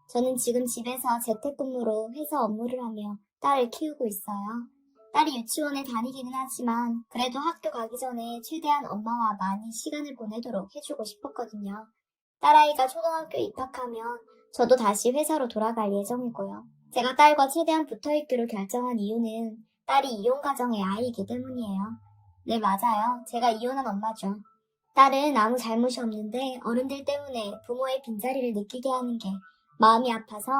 저는 지금 집에서 재택근무로 회사 업무를 하며 딸을 키우고 있어요. 딸이 유치원에 다니기는 하지만 그래도 학교 가기 전에 최대한 엄마와 많이 시간을 보내도록 해주고 싶었거든요. 딸아이가 초등학교 입학하면 저도 다시 회사로 돌아갈 예정이고요. 제가 딸과 최대한 붙어있기로 결정한 이유는 딸이 이혼가정의 아이이기 때문이에요. 네, 맞아요. 제가 이혼한 엄마죠. 딸은 아무 잘못이 없는데 어른들 때문에 부모의 빈자리를 느끼게 하는 게 마음이 아파서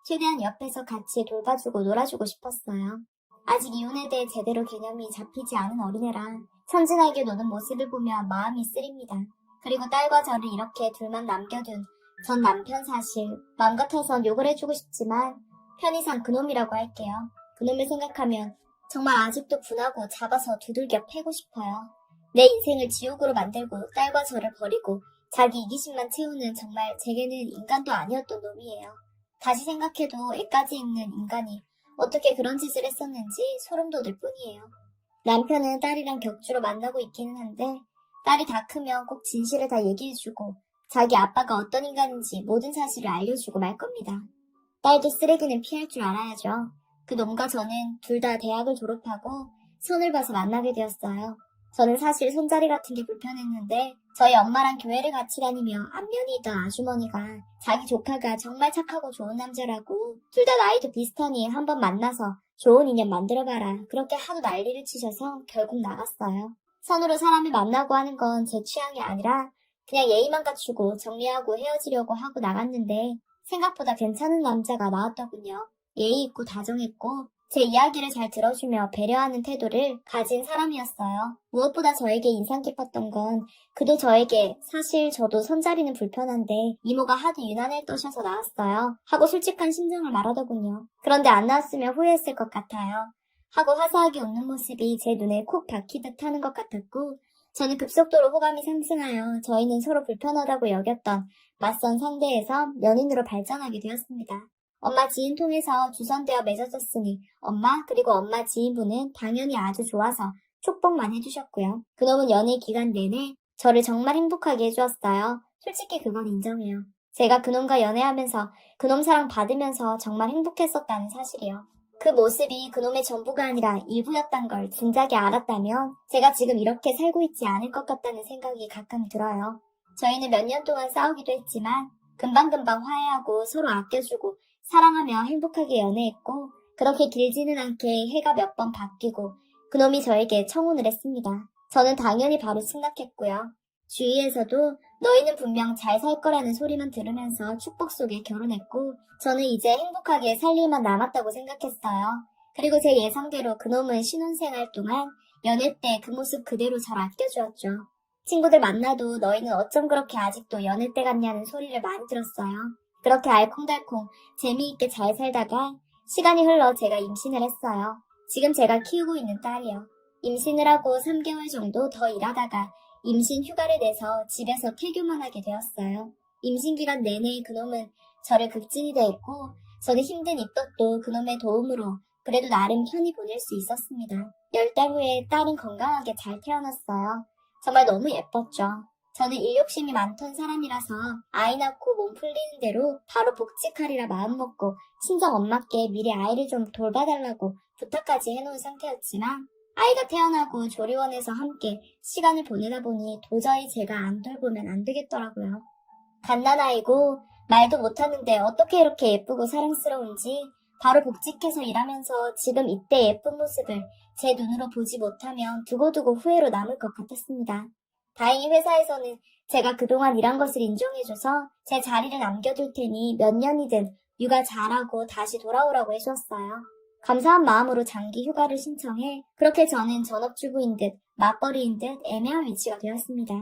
최대한 옆에서 같이 돌봐주고 놀아주고 싶었어요. 아직 이혼에 대해 제대로 개념이 잡히지 않은 어린애라 천진하게 노는 모습을 보며 마음이 쓰립니다. 그리고 딸과 저를 이렇게 둘만 남겨둔 전 남편 사실 마음 같아선 욕을 해주고 싶지만 편의상 그놈이라고 할게요. 그놈을 생각하면 정말 아직도 분하고 잡아서 두들겨 패고 싶어요. 내 인생을 지옥으로 만들고 딸과 저를 버리고 자기 이기심만 채우는 정말 제게는 인간도 아니었던 놈이에요. 다시 생각해도 애까지 있는 인간이 어떻게 그런 짓을 했었는지 소름 돋을 뿐이에요. 남편은 딸이랑 격주로 만나고 있기는 한데 딸이 다 크면 꼭 진실을 다 얘기해주고 자기 아빠가 어떤 인간인지 모든 사실을 알려주고 말 겁니다. 딸도 쓰레기는 피할 줄 알아야죠. 그 놈과 저는 둘 다 대학을 졸업하고 선을 봐서 만나게 되었어요. 저는 사실 손자리 같은 게 불편했는데 저희 엄마랑 교회를 같이 다니며 안면이 있던 아주머니가 자기 조카가 정말 착하고 좋은 남자라고 둘 다 나이도 비슷하니 한번 만나서 좋은 인연 만들어봐라 그렇게 하도 난리를 치셔서 결국 나갔어요. 선으로 사람을 만나고 하는 건 제 취향이 아니라 그냥 예의만 갖추고 정리하고 헤어지려고 하고 나갔는데 생각보다 괜찮은 남자가 나왔더군요. 예의 있고 다정했고 제 이야기를 잘 들어주며 배려하는 태도를 가진 사람이었어요. 무엇보다 저에게 인상 깊었던 건 그도 저에게 사실 저도 선자리는 불편한데 이모가 하도 유난을 떠셔서 나왔어요. 하고 솔직한 심정을 말하더군요. 그런데 안 나왔으면 후회했을 것 같아요. 하고 화사하게 웃는 모습이 제 눈에 콕 박히듯 하는 것 같았고 저는 급속도로 호감이 상승하여 저희는 서로 불편하다고 여겼던 맞선 상대에서 연인으로 발전하게 되었습니다. 엄마 지인 통해서 주선되어 맺어졌으니 엄마 그리고 엄마 지인분은 당연히 아주 좋아서 축복만 해주셨고요. 그놈은 연애 기간 내내 저를 정말 행복하게 해주었어요. 솔직히 그건 인정해요. 제가 그놈과 연애하면서 그놈 사랑 받으면서 정말 행복했었다는 사실이요. 그 모습이 그놈의 전부가 아니라 일부였단 걸 진작에 알았다면 제가 지금 이렇게 살고 있지 않을 것 같다는 생각이 가끔 들어요. 저희는 몇 년 동안 싸우기도 했지만 금방금방 화해하고 서로 아껴주고 사랑하며 행복하게 연애했고 그렇게 길지는 않게 해가 몇 번 바뀌고 그놈이 저에게 청혼을 했습니다. 저는 당연히 바로 승낙했고요. 주위에서도 너희는 분명 잘 살 거라는 소리만 들으면서 축복 속에 결혼했고 저는 이제 행복하게 살 일만 남았다고 생각했어요. 그리고 제 예상대로 그놈은 신혼생활 동안 연애 때 그 모습 그대로 잘 아껴주었죠. 친구들 만나도 너희는 어쩜 그렇게 아직도 연애 때 같냐는 소리를 많이 들었어요. 그렇게 알콩달콩 재미있게 잘 살다가 시간이 흘러 제가 임신을 했어요. 지금 제가 키우고 있는 딸이요. 임신을 하고 3개월 정도 더 일하다가 임신 휴가를 내서 집에서 태교만 하게 되었어요. 임신 기간 내내 그놈은 저를 극진히 대했고 저는 힘든 입덧도 그놈의 도움으로 그래도 나름 편히 보낼 수 있었습니다. 10달 후에 딸은 건강하게 잘 태어났어요. 정말 너무 예뻤죠. 저는 일 욕심이 많던 사람이라서 아이 낳고 몸 풀리는 대로 바로 복직하리라 마음먹고 친정 엄마께 미리 아이를 좀 돌봐달라고 부탁까지 해놓은 상태였지만 아이가 태어나고 조리원에서 함께 시간을 보내다 보니 도저히 제가 안 돌보면 안 되겠더라고요. 갓난아이고 말도 못하는데 어떻게 이렇게 예쁘고 사랑스러운지 바로 복직해서 일하면서 지금 이때 예쁜 모습을 제 눈으로 보지 못하면 두고두고 후회로 남을 것 같았습니다. 다행히 회사에서는 제가 그동안 일한 것을 인정해줘서 제 자리를 남겨둘 테니 몇 년이든 육아 잘하고 다시 돌아오라고 해주었어요. 감사한 마음으로 장기 휴가를 신청해 그렇게 저는 전업주부인 듯 맞벌이인 듯 애매한 위치가 되었습니다.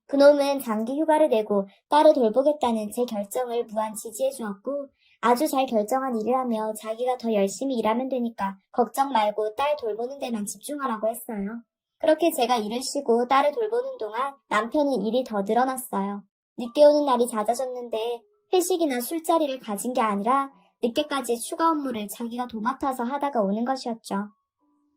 그놈은 장기 휴가를 내고 딸을 돌보겠다는 제 결정을 무한 지지해 주었고 아주 잘 결정한 일을 하며 자기가 더 열심히 일하면 되니까 걱정 말고 딸 돌보는 데만 집중하라고 했어요. 그렇게 제가 일을 쉬고 딸을 돌보는 동안 남편은 일이 더 늘어났어요. 늦게 오는 날이 잦아졌는데 회식이나 술자리를 가진 게 아니라 늦게까지 추가 업무를 자기가 도맡아서 하다가 오는 것이었죠.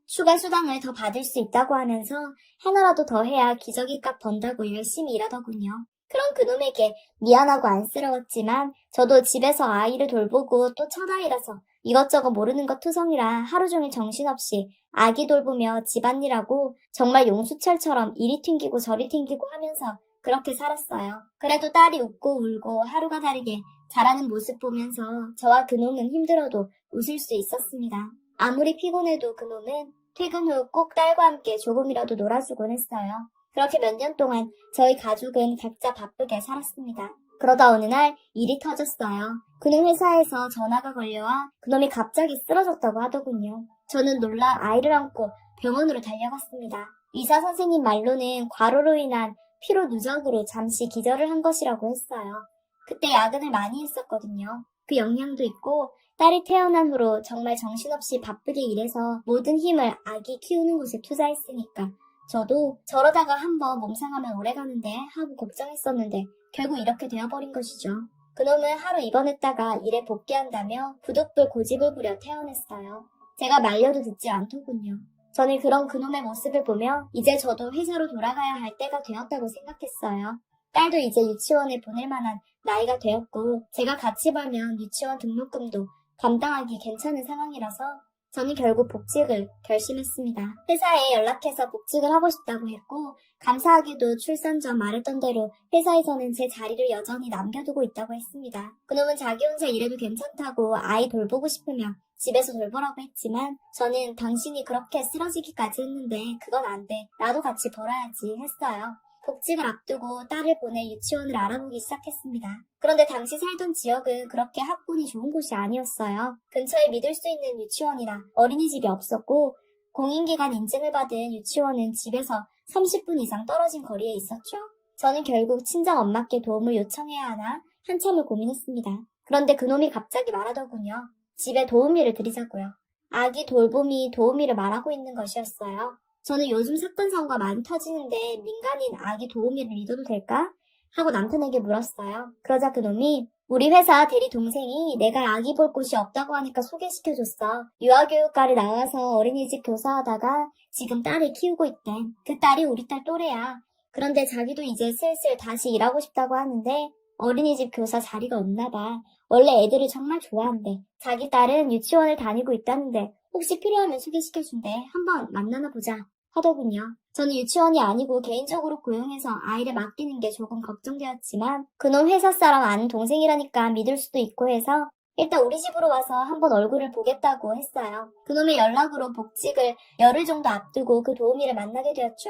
추가 수당을 더 받을 수 있다고 하면서 하나라도 더 해야 기저귀값 번다고 열심히 일하더군요. 그런 그놈에게 미안하고 안쓰러웠지만 저도 집에서 아이를 돌보고 또 첫아이라서 이것저것 모르는 것 투성이라 하루 종일 정신없이 아기 돌보며 집안일하고 정말 용수철처럼 이리 튕기고 저리 튕기고 하면서 그렇게 살았어요. 그래도 딸이 웃고 울고 하루가 다르게 자라는 모습 보면서 저와 그놈은 힘들어도 웃을 수 있었습니다. 아무리 피곤해도 그놈은 퇴근 후 꼭 딸과 함께 조금이라도 놀아주곤 했어요. 그렇게 몇 년 동안 저희 가족은 각자 바쁘게 살았습니다. 그러다 어느 날 일이 터졌어요. 그놈 회사에서 전화가 걸려와 그놈이 갑자기 쓰러졌다고 하더군요. 저는 놀라 아이를 안고 병원으로 달려갔습니다. 의사 선생님 말로는 과로로 인한 피로 누적으로 잠시 기절을 한 것이라고 했어요. 그때 야근을 많이 했었거든요. 그 영향도 있고 딸이 태어난 후로 정말 정신없이 바쁘게 일해서 모든 힘을 아기 키우는 곳에 투자했으니까 저도 저러다가 한번 몸상하면 오래가는데 하고 걱정했었는데 결국 이렇게 되어버린 것이죠. 그놈은 하루 입원했다가 일에 복귀한다며 부득불 고집을 부려 퇴원했어요. 제가 말려도 듣지 않더군요. 저는 그런 그놈의 모습을 보며 이제 저도 회사로 돌아가야 할 때가 되었다고 생각했어요. 딸도 이제 유치원에 보낼 만한 나이가 되었고 제가 같이 벌면 유치원 등록금도 감당하기 괜찮은 상황이라서 저는 결국 복직을 결심했습니다. 회사에 연락해서 복직을 하고 싶다고 했고 감사하게도 출산 전 말했던 대로 회사에서는 제 자리를 여전히 남겨두고 있다고 했습니다. 그놈은 자기 혼자 일해도 괜찮다고 아이 돌보고 싶으면 집에서 돌보라고 했지만 저는 당신이 그렇게 쓰러지기까지 했는데 그건 안 돼. 나도 같이 벌어야지 했어요. 복직을 앞두고 딸을 보내 유치원을 알아보기 시작했습니다. 그런데 당시 살던 지역은 그렇게 학군이 좋은 곳이 아니었어요. 근처에 믿을 수 있는 유치원이나 어린이집이 없었고 공인기관 인증을 받은 유치원은 집에서 30분 이상 떨어진 거리에 있었죠. 저는 결국 친정 엄마께 도움을 요청해야 하나 한참을 고민했습니다. 그런데 그놈이 갑자기 말하더군요. 집에 도우미를 들이자고요. 아기 돌봄이 도우미를 말하고 있는 것이었어요. 저는 요즘 사건 사고가 많이 터지는데 민간인 아기 도우미를 믿어도 될까? 하고 남편에게 물었어요. 그러자 그놈이 우리 회사 대리 동생이 내가 아기 볼 곳이 없다고 하니까 소개시켜줬어. 유아교육과를 나와서 어린이집 교사하다가 지금 딸을 키우고 있대. 그 딸이 우리 딸 또래야. 그런데 자기도 이제 슬슬 다시 일하고 싶다고 하는데 어린이집 교사 자리가 없나 봐. 원래 애들을 정말 좋아한대. 자기 딸은 유치원을 다니고 있다는데 혹시 필요하면 소개시켜준대. 한번 만나나 보자 하더군요. 저는 유치원이 아니고 개인적으로 고용해서 아이를 맡기는 게 조금 걱정되었지만 그놈 회사 사람 아는 동생이라니까 믿을 수도 있고 해서 일단 우리 집으로 와서 한번 얼굴을 보겠다고 했어요. 그놈의 연락으로 복직을 열흘 정도 앞두고 그 도우미를 만나게 되었죠.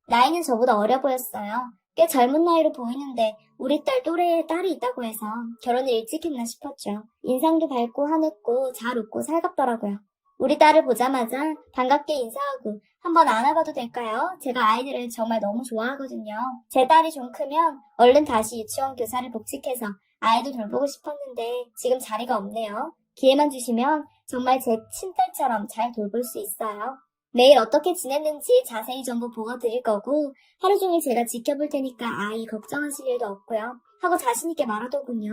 나이는 저보다 어려 보였어요. 꽤 젊은 나이로 보이는데 우리 딸 또래에 딸이 있다고 해서 결혼을 일찍 했나 싶었죠. 인상도 밝고 하냈고 잘 웃고 살갑더라고요. 우리 딸을 보자마자 반갑게 인사하고 한번 안아봐도 될까요? 제가 아이들을 정말 너무 좋아하거든요. 제 딸이 좀 크면 얼른 다시 유치원 교사를 복직해서 아이도 돌보고 싶었는데 지금 자리가 없네요. 기회만 주시면 정말 제 친딸처럼 잘 돌볼 수 있어요. 매일 어떻게 지냈는지 자세히 정보 보고 드릴 거고 하루 종일 제가 지켜볼 테니까 아이 걱정하실 일도 없고요. 하고 자신있게 말하더군요.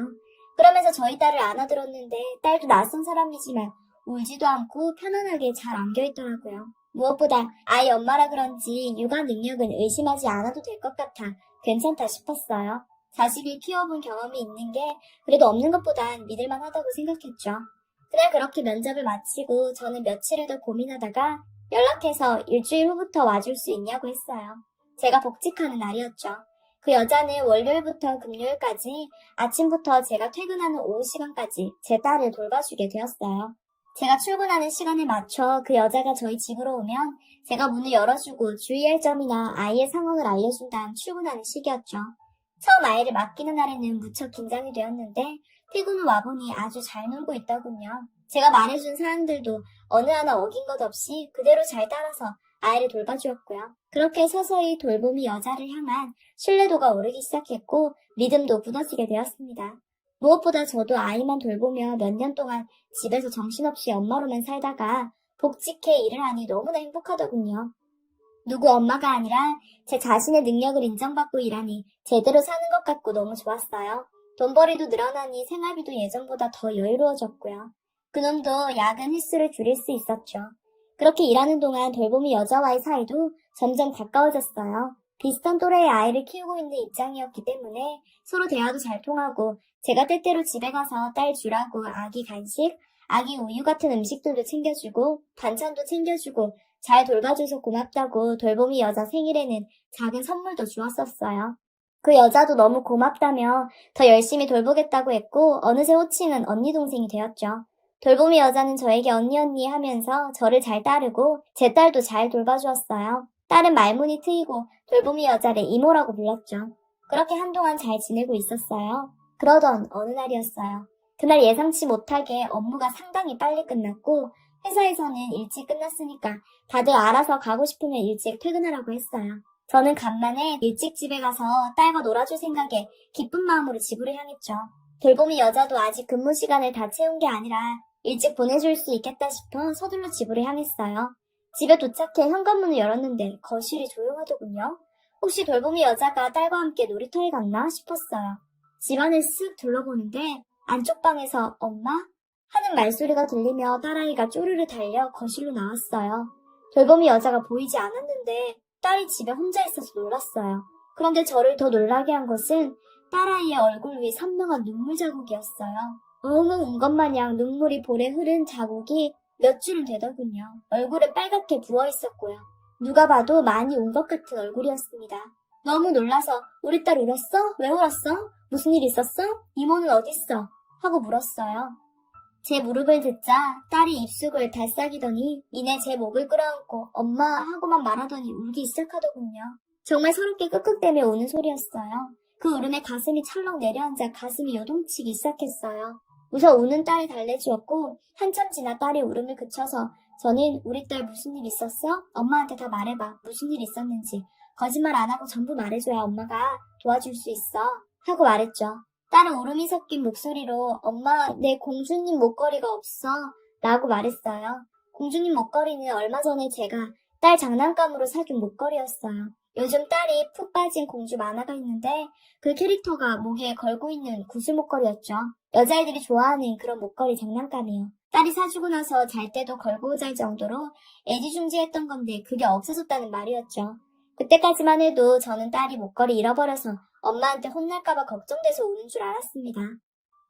그러면서 저희 딸을 안아들었는데 딸도 낯선 사람이지만 울지도 않고 편안하게 잘 안겨있더라고요. 무엇보다 아이 엄마라 그런지 육아 능력은 의심하지 않아도 될 것 같아 괜찮다 싶었어요. 자식을 키워본 경험이 있는 게 그래도 없는 것보단 믿을만 하다고 생각했죠. 그날 그렇게 면접을 마치고 저는 며칠을 더 고민하다가 연락해서 일주일 후부터 와줄 수 있냐고 했어요. 제가 복직하는 날이었죠. 그 여자는 월요일부터 금요일까지 아침부터 제가 퇴근하는 오후 시간까지 제 딸을 돌봐주게 되었어요. 제가 출근하는 시간에 맞춰 그 여자가 저희 집으로 오면 제가 문을 열어주고 주의할 점이나 아이의 상황을 알려준 다음 출근하는 시기였죠. 처음 아이를 맡기는 날에는 무척 긴장이 되었는데 퇴근 후 와보니 아주 잘 놀고 있더군요. 제가 말해준 사항들도 어느 하나 어긴 것 없이 그대로 잘 따라서 아이를 돌봐주었고요. 그렇게 서서히 돌봄이 여자를 향한 신뢰도가 오르기 시작했고 믿음도 굳어지게 되었습니다. 무엇보다 저도 아이만 돌보며 몇 년 동안 집에서 정신없이 엄마로만 살다가 복직해 일을 하니 너무나 행복하더군요. 누구 엄마가 아니라 제 자신의 능력을 인정받고 일하니 제대로 사는 것 같고 너무 좋았어요. 돈벌이도 늘어나니 생활비도 예전보다 더 여유로워졌고요. 그놈도 야근 횟수를 줄일 수 있었죠. 그렇게 일하는 동안 돌보미 여자와의 사이도 점점 가까워졌어요. 비슷한 또래의 아이를 키우고 있는 입장이었기 때문에 서로 대화도 잘 통하고 제가 때때로 집에 가서 딸 주라고 아기 간식, 아기 우유 같은 음식들도 챙겨주고 반찬도 챙겨주고 잘 돌봐줘서 고맙다고 돌보미 여자 생일에는 작은 선물도 주었었어요. 그 여자도 너무 고맙다며 더 열심히 돌보겠다고 했고 어느새 호칭은 언니 동생이 되었죠. 돌보미 여자는 저에게 언니 언니 하면서 저를 잘 따르고 제 딸도 잘 돌봐주었어요. 딸은 말문이 트이고 돌보미 여자를 이모라고 불렀죠. 그렇게 한동안 잘 지내고 있었어요. 그러던 어느 날이었어요. 그날 예상치 못하게 업무가 상당히 빨리 끝났고 회사에서는 일찍 끝났으니까 다들 알아서 가고 싶으면 일찍 퇴근하라고 했어요. 저는 간만에 일찍 집에 가서 딸과 놀아줄 생각에 기쁜 마음으로 집으로 향했죠. 돌보미 여자도 아직 근무 시간을 다 채운 게 아니라 일찍 보내줄 수 있겠다 싶어 서둘러 집으로 향했어요. 집에 도착해 현관문을 열었는데 거실이 조용하더군요. 혹시 돌보미 여자가 딸과 함께 놀이터에 갔나 싶었어요. 집안을 쓱 둘러보는데 안쪽 방에서 엄마? 하는 말소리가 들리며 딸아이가 쪼르르 달려 거실로 나왔어요. 돌보미 여자가 보이지 않았는데 딸이 집에 혼자 있어서 놀랐어요. 그런데 저를 더 놀라게 한 것은 딸아이의 얼굴 위 선명한 눈물 자국이었어요. 엉엉 운 것 마냥 눈물이 볼에 흐른 자국이 몇 줄은 되더군요. 얼굴에 빨갛게 부어 있었고요. 누가 봐도 많이 운 것 같은 얼굴이었습니다. 너무 놀라서 우리 딸 울었어? 왜 울었어? 무슨 일 있었어? 이모는 어딨어? 하고 물었어요. 제 무릎을 듣자 딸이 입속을 달싹이더니 이내 제 목을 끌어안고 엄마 하고만 말하더니 울기 시작하더군요. 정말 서럽게 끄끄대며 우는 소리였어요. 그 울음에 가슴이 철렁 내려앉아 가슴이 요동치기 시작했어요. 우선 우는 딸을 달래주었고 한참 지나 딸이 울음을 그쳐서 저는 우리 딸 무슨 일 있었어? 엄마한테 다 말해봐. 무슨 일 있었는지. 거짓말 안 하고 전부 말해줘야 엄마가 도와줄 수 있어. 하고 말했죠. 딸은 울음이 섞인 목소리로 엄마 내 공주님 목걸이가 없어 라고 말했어요. 공주님 목걸이는 얼마 전에 제가 딸 장난감으로 사준 목걸이였어요. 요즘 딸이 푹 빠진 공주 만화가 있는데 그 캐릭터가 목에 걸고 있는 구슬 목걸이였죠. 여자애들이 좋아하는 그런 목걸이 장난감이요. 딸이 사주고 나서 잘 때도 걸고 잘 정도로 애지중지했던 건데 그게 없어졌다는 말이었죠. 그때까지만 해도 저는 딸이 목걸이 잃어버려서 엄마한테 혼날까봐 걱정돼서 우는 줄 알았습니다.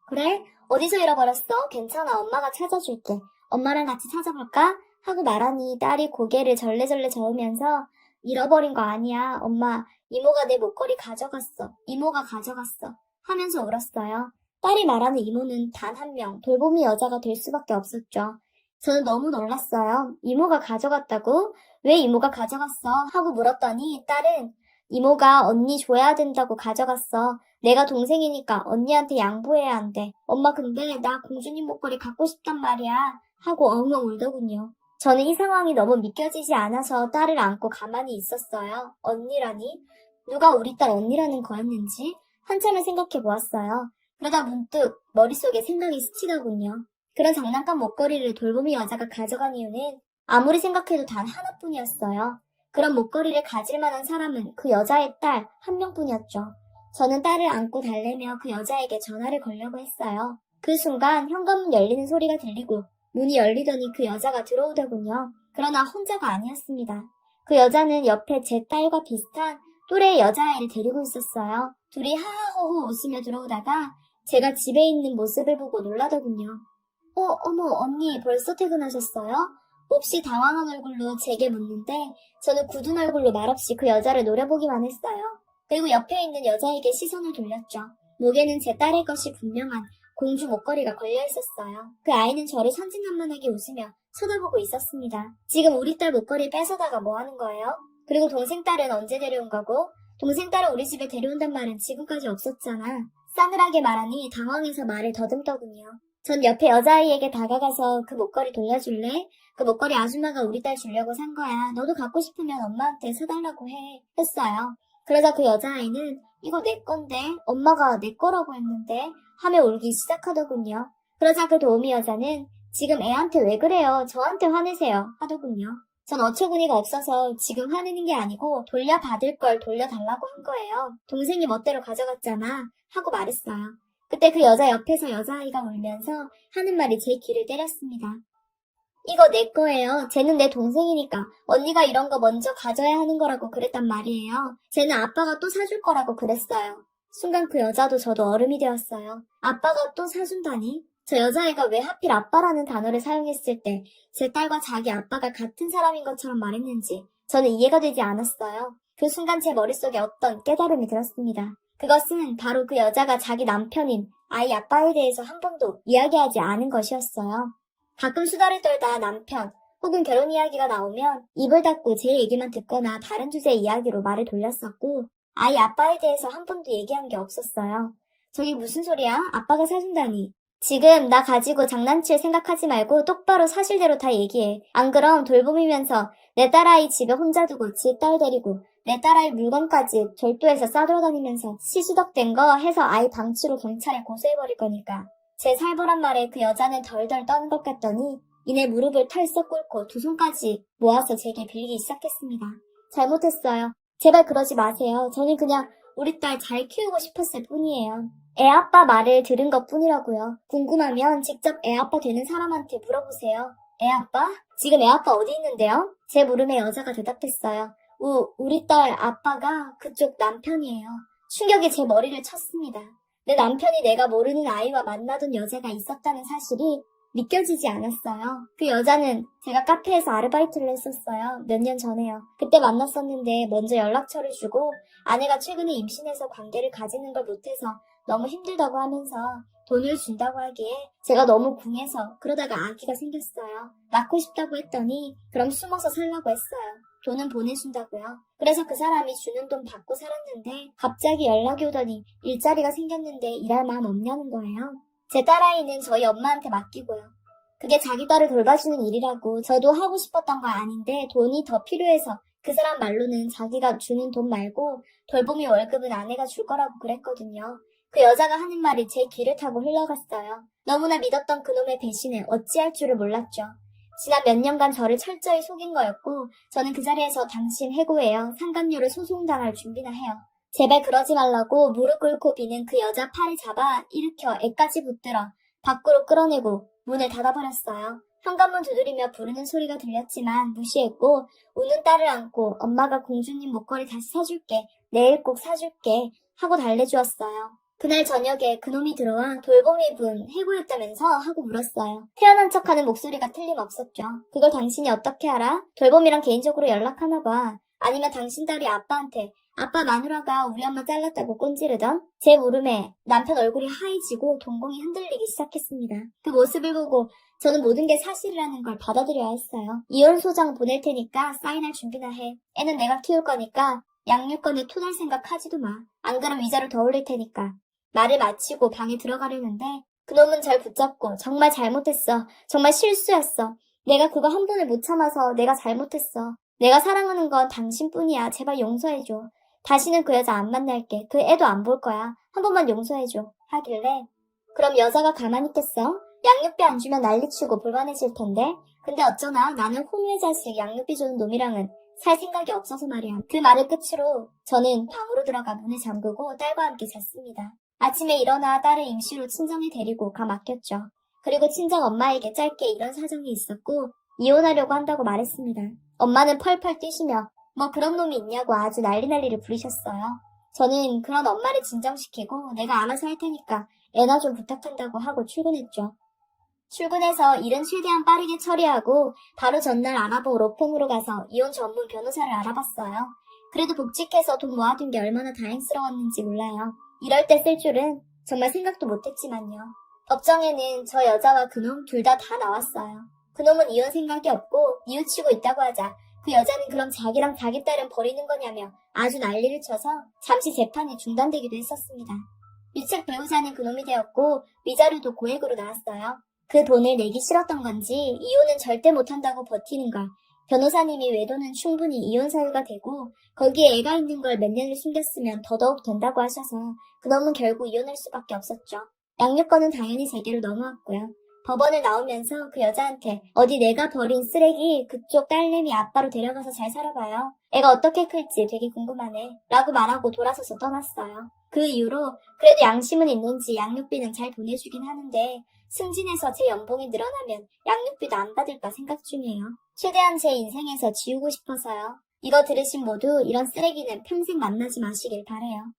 그래? 어디서 잃어버렸어? 괜찮아. 엄마가 찾아줄게. 엄마랑 같이 찾아볼까? 하고 말하니 딸이 고개를 절레절레 저으면서 잃어버린 거 아니야. 엄마, 이모가 내 목걸이 가져갔어. 이모가 가져갔어. 하면서 울었어요. 딸이 말하는 이모는 단 한 명, 돌보미 여자가 될 수밖에 없었죠. 저는 너무 놀랐어요. 이모가 가져갔다고? 왜 이모가 가져갔어? 하고 물었더니 딸은 이모가 언니 줘야 된다고 가져갔어. 내가 동생이니까 언니한테 양보해야 한대. 엄마 근데 나 공주님 목걸이 갖고 싶단 말이야. 하고 엉엉 울더군요. 저는 이 상황이 너무 믿겨지지 않아서 딸을 안고 가만히 있었어요. 언니라니? 누가 우리 딸 언니라는 거였는지 한참을 생각해 보았어요. 그러다 문득 머릿속에 생각이 스치더군요. 그런 장난감 목걸이를 돌보미 여자가 가져간 이유는 아무리 생각해도 단 하나뿐이었어요. 그런 목걸이를 가질 만한 사람은 그 여자의 딸 한 명뿐이었죠. 저는 딸을 안고 달래며 그 여자에게 전화를 걸려고 했어요. 그 순간 현관문 열리는 소리가 들리고 문이 열리더니 그 여자가 들어오더군요. 그러나 혼자가 아니었습니다. 그 여자는 옆에 제 딸과 비슷한 또래의 여자아이를 데리고 있었어요. 둘이 하하호호 웃으며 들어오다가 제가 집에 있는 모습을 보고 놀라더군요. 어머 언니 벌써 퇴근하셨어요? 몹시 당황한 얼굴로 제게 묻는데 저는 굳은 얼굴로 말없이 그 여자를 노려보기만 했어요. 그리고 옆에 있는 여자에게 시선을 돌렸죠. 목에는 제 딸의 것이 분명한 공주 목걸이가 걸려있었어요. 그 아이는 저를 천진난만하게 웃으며 쳐다보고 있었습니다. 지금 우리 딸 목걸이 뺏어다가 뭐 하는 거예요? 그리고 동생 딸은 언제 데려온 거고? 동생 딸을 우리 집에 데려온단 말은 지금까지 없었잖아. 싸늘하게 말하니 당황해서 말을 더듬더군요. 전 옆에 여자아이에게 다가가서 그 목걸이 돌려줄래? 그 목걸이 아줌마가 우리 딸 주려고 산 거야. 너도 갖고 싶으면 엄마한테 사달라고 했어요. 그러자 그 여자아이는 이거 내 건데 엄마가 내 거라고 했는데 하며 울기 시작하더군요. 그러자 그 도우미 여자는 지금 애한테 왜 그래요? 저한테 화내세요 하더군요. 전 어처구니가 없어서 지금 화내는 게 아니고 돌려받을 걸 돌려달라고 한 거예요. 동생이 멋대로 가져갔잖아 하고 말했어요. 그때 그 여자 옆에서 여자아이가 울면서 하는 말이 제 귀를 때렸습니다. 이거 내 거예요. 쟤는 내 동생이니까 언니가 이런 거 먼저 가져야 하는 거라고 그랬단 말이에요. 쟤는 아빠가 또 사줄 거라고 그랬어요. 순간 그 여자도 저도 얼음이 되었어요. 아빠가 또 사준다니? 저 여자애가 왜 하필 아빠라는 단어를 사용했을 때 제 딸과 자기 아빠가 같은 사람인 것처럼 말했는지 저는 이해가 되지 않았어요. 그 순간 제 머릿속에 어떤 깨달음이 들었습니다. 그것은 바로 그 여자가 자기 남편인 아이 아빠에 대해서 한 번도 이야기하지 않은 것이었어요. 가끔 수다를 떨다 남편 혹은 결혼 이야기가 나오면 입을 닫고 제 얘기만 듣거나 다른 주제의 이야기로 말을 돌렸었고 아이 아빠에 대해서 한 번도 얘기한 게 없었어요. 저게 무슨 소리야? 아빠가 사준다니. 지금 나 가지고 장난칠 생각하지 말고 똑바로 사실대로 다 얘기해. 안 그럼 돌봄이면서 내 딸아이 집에 혼자 두고 지 딸 데리고 내 딸아이 물건까지 절도해서 싸돌아다니면서 시주덕된 거 해서 아이 방치로 경찰에 고소해버릴 거니까. 제 살벌한 말에 그 여자는 덜덜 떠는 것 같더니 이내 무릎을 털썩 꿇고 두 손까지 모아서 제게 빌리기 시작했습니다. 잘못했어요. 제발 그러지 마세요. 저는 그냥 우리 딸 잘 키우고 싶었을 뿐이에요. 애아빠 말을 들은 것 뿐이라고요. 궁금하면 직접 애아빠 되는 사람한테 물어보세요. 애아빠? 지금 애아빠 어디 있는데요? 제 물음에 여자가 대답했어요. 우리 딸 아빠가 그쪽 남편이에요. 충격이 제 머리를 쳤습니다. 내 남편이 내가 모르는 아이와 만나던 여자가 있었다는 사실이 믿겨지지 않았어요. 그 여자는 제가 카페에서 아르바이트를 했었어요. 몇 년 전에요. 그때 만났었는데 먼저 연락처를 주고 아내가 최근에 임신해서 관계를 가지는 걸 못해서 너무 힘들다고 하면서 돈을 준다고 하기에 제가 너무 궁해서 그러다가 아기가 생겼어요. 낳고 싶다고 했더니 그럼 숨어서 살라고 했어요. 돈은 보내준다고요. 그래서 그 사람이 주는 돈 받고 살았는데 갑자기 연락이 오더니 일자리가 생겼는데 일할 마음 없냐는 거예요. 제 딸아이는 저희 엄마한테 맡기고요. 그게 자기 딸을 돌봐주는 일이라고 저도 하고 싶었던 거 아닌데 돈이 더 필요해서 그 사람 말로는 자기가 주는 돈 말고 돌보미 월급은 아내가 줄 거라고 그랬거든요. 그 여자가 하는 말이 제 귀를 타고 흘러갔어요. 너무나 믿었던 그놈의 배신에 어찌할 줄을 몰랐죠. 지난 몇 년간 저를 철저히 속인 거였고 저는 그 자리에서 당신 해고해요. 상감료를 소송당할 준비나 해요. 제발 그러지 말라고 무릎 꿇고 비는 그 여자 팔을 잡아 일으켜 애까지 붙들어 밖으로 끌어내고 문을 닫아버렸어요. 현관문 두드리며 부르는 소리가 들렸지만 무시했고 우는 딸을 안고 엄마가 공주님 목걸이 다시 사줄게. 내일 꼭 사줄게. 하고 달래주었어요. 그날 저녁에 그놈이 들어와 돌봄이분 해고였다면서 하고 물었어요. 태어난 척하는 목소리가 틀림없었죠. 그걸 당신이 어떻게 알아? 돌봄이랑 개인적으로 연락하나 봐. 아니면 당신 딸이 아빠한테 아빠 마누라가 우리 엄마 잘랐다고 꼰지르던? 제 물음에 남편 얼굴이 하얘지고 동공이 흔들리기 시작했습니다. 그 모습을 보고 저는 모든 게 사실이라는 걸 받아들여야 했어요. 이혼 소장 보낼 테니까 사인할 준비나 해. 애는 내가 키울 거니까 양육권에 토달 생각하지도 마. 안 그럼 위자료 더 올릴 테니까. 말을 마치고 방에 들어가려는데 그놈은 절 붙잡고 정말 잘못했어. 정말 실수였어. 내가 그거 한 번을 못 참아서 내가 잘못했어. 내가 사랑하는 건 당신뿐이야. 제발 용서해줘. 다시는 그 여자 안 만날게. 그 애도 안 볼 거야. 한 번만 용서해줘. 하길래 그럼 여자가 가만히 있겠어? 양육비 안 주면 난리치고 불만해질 텐데. 근데 어쩌나 나는 혼외 자식 양육비 주는 놈이랑은 살 생각이 없어서 말이야. 그 말을 끝으로 저는 방으로 들어가 문을 잠그고 딸과 함께 잤습니다. 아침에 일어나 딸을 임시로 친정에 데리고 가 맡겼죠. 그리고 친정 엄마에게 짧게 이런 사정이 있었고 이혼하려고 한다고 말했습니다. 엄마는 펄펄 뛰시며 뭐 그런 놈이 있냐고 아주 난리를 부리셨어요. 저는 그런 엄마를 진정시키고 내가 알아서 할 테니까 애나 좀 부탁한다고 하고 출근했죠. 출근해서 일은 최대한 빠르게 처리하고 바로 전날 알아보 로펌으로 가서 이혼 전문 변호사를 알아봤어요. 그래도 복직해서 돈 모아둔 게 얼마나 다행스러웠는지 몰라요. 이럴 때 쓸 줄은 정말 생각도 못했지만요. 법정에는 저 여자와 그놈 둘 다 나왔어요. 그놈은 이혼 생각이 없고 뉘우치고 있다고 하자 그 여자는 그럼 자기랑 자기 딸은 버리는 거냐며 아주 난리를 쳐서 잠시 재판이 중단되기도 했었습니다. 유책 배우자는 그놈이 되었고 위자료도 고액으로 나왔어요. 그 돈을 내기 싫었던 건지 이혼은 절대 못한다고 버티는 걸 변호사님이 외도는 충분히 이혼 사유가 되고 거기에 애가 있는 걸 몇 년을 숨겼으면 더더욱 된다고 하셔서 그놈은 결국 이혼할 수밖에 없었죠. 양육권은 당연히 제게로 넘어왔고요. 법원을 나오면서 그 여자한테 어디 내가 버린 쓰레기 그쪽 딸내미 아빠로 데려가서 잘 살아봐요. 애가 어떻게 클지 되게 궁금하네 라고 말하고 돌아서서 떠났어요. 그 이후로 그래도 양심은 있는지 양육비는 잘 보내주긴 하는데 승진해서 제 연봉이 늘어나면 양육비도 안 받을까 생각 중이에요. 최대한 제 인생에서 지우고 싶어서요. 이거 들으신 모두 이런 쓰레기는 평생 만나지 마시길 바래요.